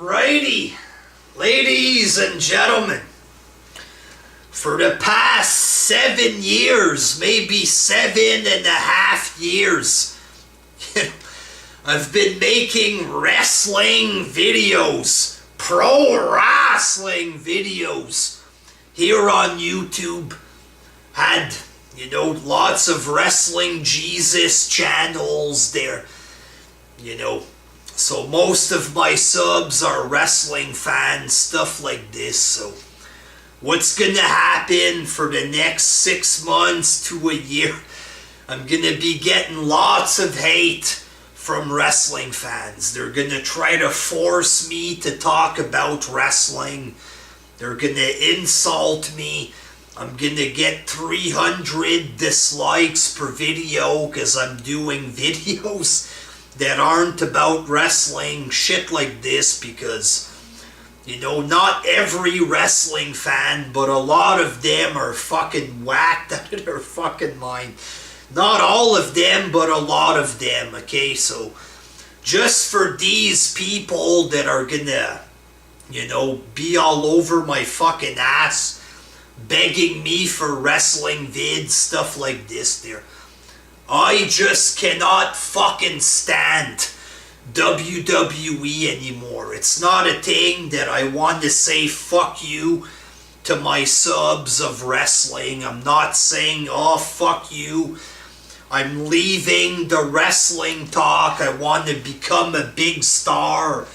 Righty, ladies and gentlemen, for the past 7 years, maybe 7.5 years, I've been making wrestling videos, pro wrestling videos here on YouTube. Had, lots of Wrestling Jesus channels there, So most of my subs are wrestling fans, stuff like this. So what's gonna happen for the next 6 months to a year? I'm gonna be getting lots of hate from wrestling fans. They're gonna try to force me to talk about wrestling. They're gonna insult me. I'm gonna get 300 dislikes per video because I'm doing videos that aren't about wrestling, shit like this, because, not every wrestling fan, but a lot of them are fucking whacked out of their fucking mind. Not all of them, but a lot of them, okay? So, just for these people that are gonna, be all over my fucking ass, begging me for wrestling vids, stuff like this there. I just cannot fucking stand WWE anymore. It's not a thing that I want to say fuck you to my subs of wrestling. I'm not saying, oh, fuck you. I'm leaving the wrestling talk. I want to become a big star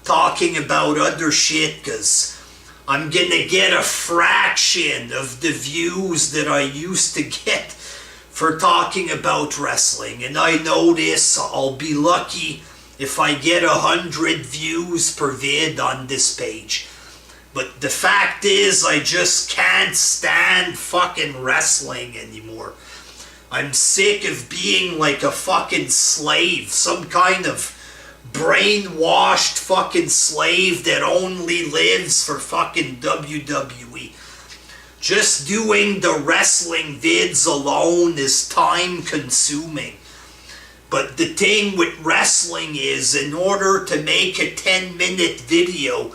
talking about other shit because I'm gonna get a fraction of the views that I used to get for talking about wrestling. And I know this, I'll be lucky if I get 100 views per vid on this page. But the fact is, I just can't stand fucking wrestling anymore. I'm sick of being like a fucking slave, some kind of brainwashed fucking slave that only lives for fucking WWE. Just doing the wrestling vids alone is time consuming. But the thing with wrestling is, in order to make a 10-minute video,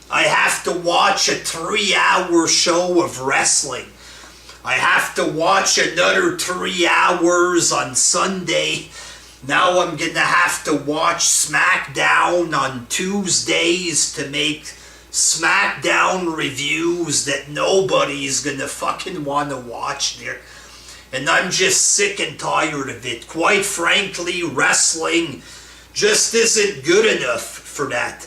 I have to watch a 3-hour show of wrestling. I have to watch another 3 hours on Sunday. Now I'm gonna have to watch SmackDown on Tuesdays to make SmackDown reviews that nobody's gonna fucking wanna watch there. And I'm just sick and tired of it. Quite frankly, wrestling just isn't good enough for that.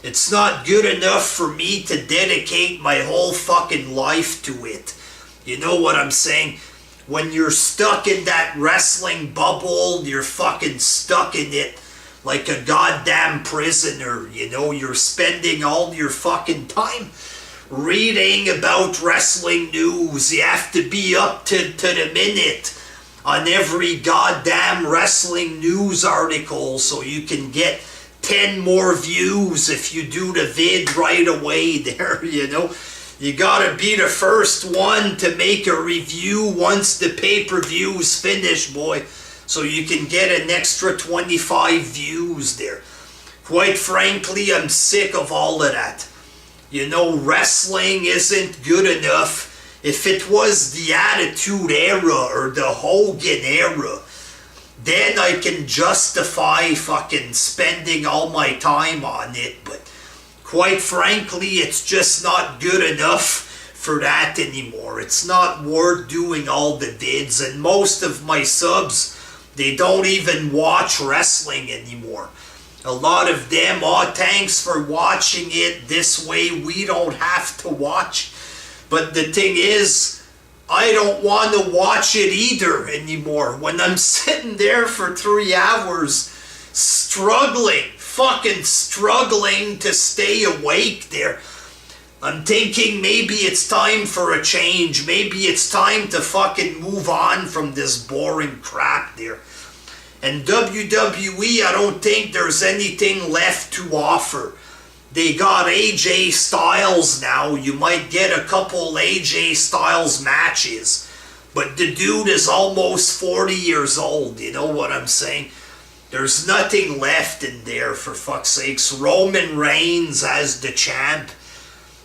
It's not good enough for me to dedicate my whole fucking life to it. You know what I'm saying? When you're stuck in that wrestling bubble, you're fucking stuck in it like a goddamn prisoner, you're spending all your fucking time reading about wrestling news. You have to be up to the minute on every goddamn wrestling news article so you can get 10 more views if you do the vid right away there, You gotta be the first one to make a review once the pay-per-view's finished, boy. So you can get an extra 25 views there. Quite frankly, I'm sick of all of that. Wrestling isn't good enough. If it was the Attitude Era or the Hogan Era, then I can justify fucking spending all my time on it. But quite frankly, it's just not good enough for that anymore. It's not worth doing all the vids, and most of my subs, they don't even watch wrestling anymore. A lot of them, oh, thanks for watching it. This way we don't have to watch. But the thing is, I don't want to watch it either anymore. When I'm sitting there for 3 hours, fucking struggling to stay awake there, I'm thinking maybe it's time for a change. Maybe it's time to fucking move on from this boring crap there. And WWE, I don't think there's anything left to offer. They got AJ Styles now. You might get a couple AJ Styles matches. But the dude is almost 40 years old, you know what I'm saying? There's nothing left in there, for fuck's sakes. Roman Reigns as the champ.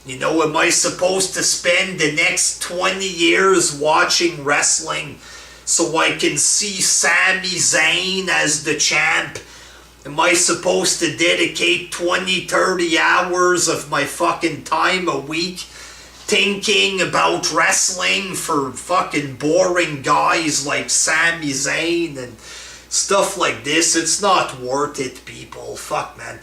You know, am I supposed to spend the next 20 years watching wrestling so I can see Sami Zayn as the champ? Am I supposed to dedicate 20, 30 hours of my fucking time a week thinking about wrestling for fucking boring guys like Sami Zayn and stuff like this? It's not worth it, people. Fuck, man.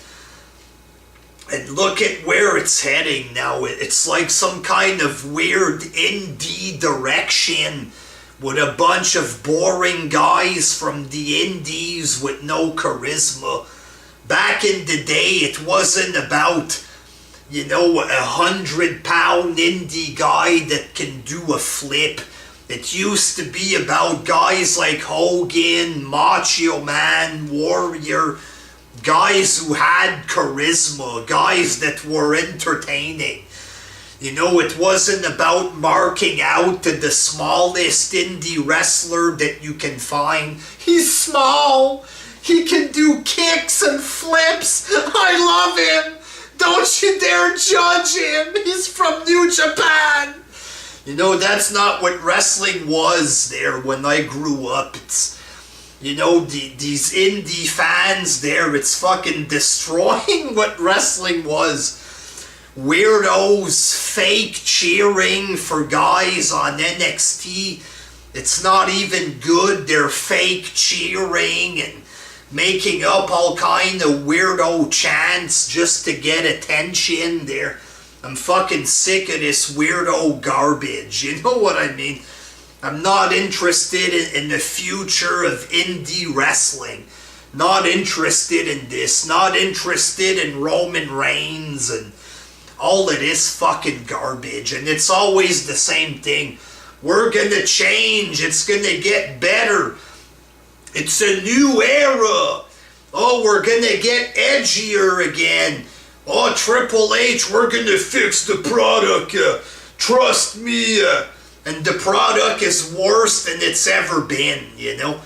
And look at where it's heading now. It's like some kind of weird indie direction with a bunch of boring guys from the indies with no charisma. Back in the day, it wasn't about, you know, a 100-pound indie guy that can do a flip. It used to be about guys like Hogan, Macho Man, Warrior, guys who had charisma, guys that were entertaining. You know, it wasn't about marking out to the smallest indie wrestler that you can find. He's small. He can do kicks and flips. I love him. Don't you dare judge him. He's from New Japan. You know, that's not what wrestling was there when I grew up. It's, you know, these indie fans there, it's fucking destroying what wrestling was. Weirdos fake cheering for guys on NXT. It's not even good. They're fake cheering and making up all kind of weirdo chants just to get attention there. I'm fucking sick of this weirdo garbage. You know what I mean? I'm not interested in the future of indie wrestling. Not interested in this. Not interested in Roman Reigns and all of this fucking garbage. And it's always the same thing. We're gonna change. It's gonna get better. It's a new era. Oh, we're gonna get edgier again. Oh, Triple H, we're gonna fix the product. Trust me. And the product is worse than it's ever been, you know.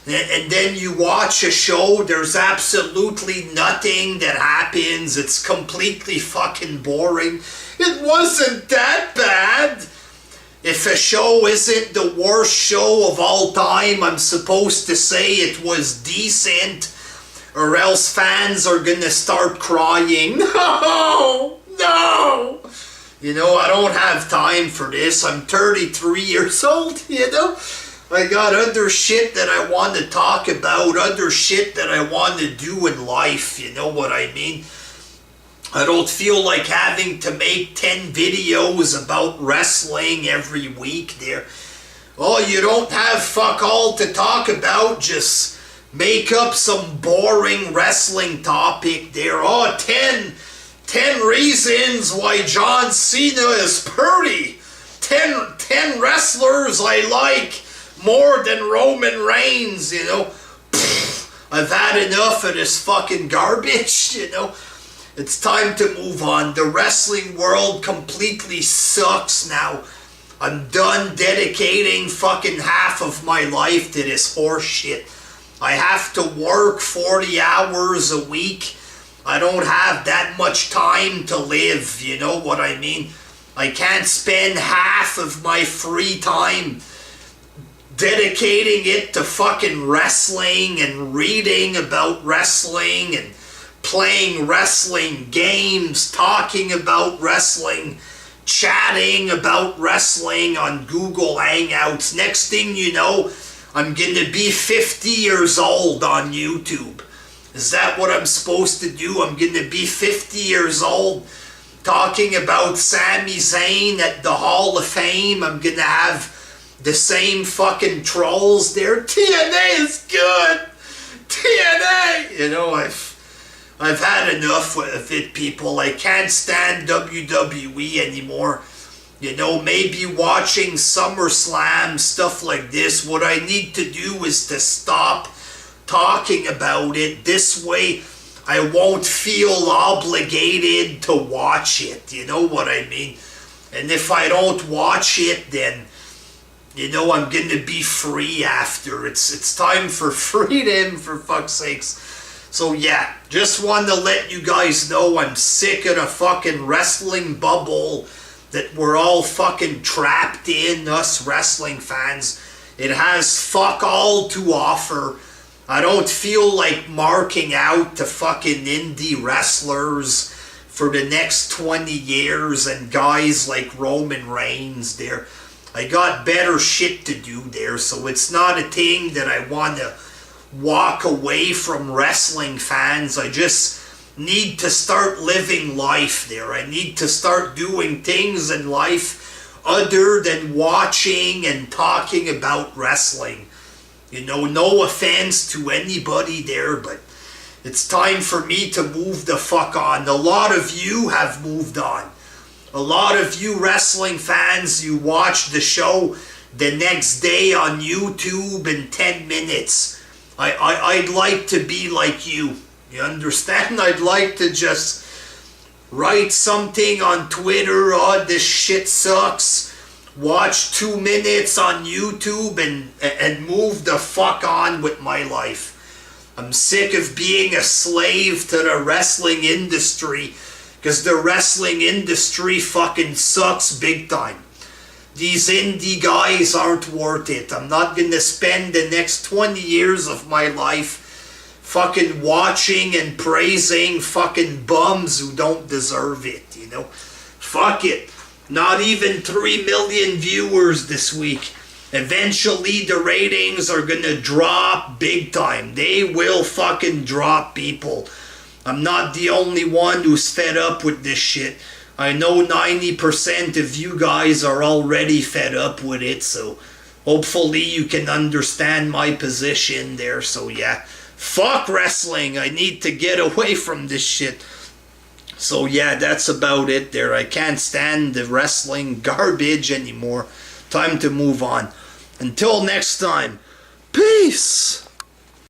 And then you watch a show, there's absolutely nothing that happens. It's completely fucking boring. It wasn't that bad. If a show isn't the worst show of all time, I'm supposed to say it was decent, or else fans are gonna start crying. No! No! You know, I don't have time for this. I'm 33 years old, you know? I got other shit that I want to talk about, other shit that I want to do in life, you know what I mean? I don't feel like having to make 10 videos about wrestling every week there. Oh, you don't have fuck all to talk about, just make up some boring wrestling topic there. Oh, 10 reasons why John Cena is pretty. 10 wrestlers I like more than Roman Reigns, you know. I've had enough of this fucking garbage, you know. It's time to move on. The wrestling world completely sucks now. I'm done dedicating fucking half of my life to this horse shit. I have to work 40 hours a week. I don't have that much time to live, you know what I mean? I can't spend half of my free time dedicating it to fucking wrestling and reading about wrestling and playing wrestling games, talking about wrestling, chatting about wrestling on Google Hangouts. Next thing you know, I'm gonna be 50 years old on YouTube. Is that what I'm supposed to do? I'm gonna be 50 years old talking about Sami Zayn at the Hall of Fame. I'm gonna have the same fucking trolls there. TNA is good! TNA! You know, I've had enough of it, people. I can't stand WWE anymore. You know, maybe watching SummerSlam, stuff like this. What I need to do is to stop talking about it. This way, I won't feel obligated to watch it. You know what I mean? And if I don't watch it, then You know, I'm gonna be free after. It's time for freedom, for fuck's sakes. So yeah, just want to let you guys know I'm sick of the fucking wrestling bubble that we're all fucking trapped in, us wrestling fans. It has fuck all to offer. I don't feel like marking out to fucking indie wrestlers for the next 20 years and guys like Roman Reigns there. I got better shit to do there, so it's not a thing that I want to walk away from wrestling fans. I just need to start living life there. I need to start doing things in life other than watching and talking about wrestling. You know, no offense to anybody there, but it's time for me to move the fuck on. A lot of you have moved on. A lot of you wrestling fans, you watch the show the next day on YouTube in 10 minutes. I'd like to be like you. You understand? I'd like to just write something on Twitter, oh, this shit sucks. Watch 2 minutes on YouTube and move the fuck on with my life. I'm sick of being a slave to the wrestling industry, because the wrestling industry fucking sucks big time. These indie guys aren't worth it. I'm not gonna spend the next 20 years of my life fucking watching and praising fucking bums who don't deserve it, you know? Fuck it. Not even 3 million viewers this week. Eventually the ratings are gonna drop big time. They will fucking drop, people. I'm not the only one who's fed up with this shit. I know 90% of you guys are already fed up with it, so hopefully you can understand my position there. So yeah, fuck wrestling. I need to get away from this shit. So yeah, that's about it there. I can't stand the wrestling garbage anymore. Time to move on. Until next time, peace!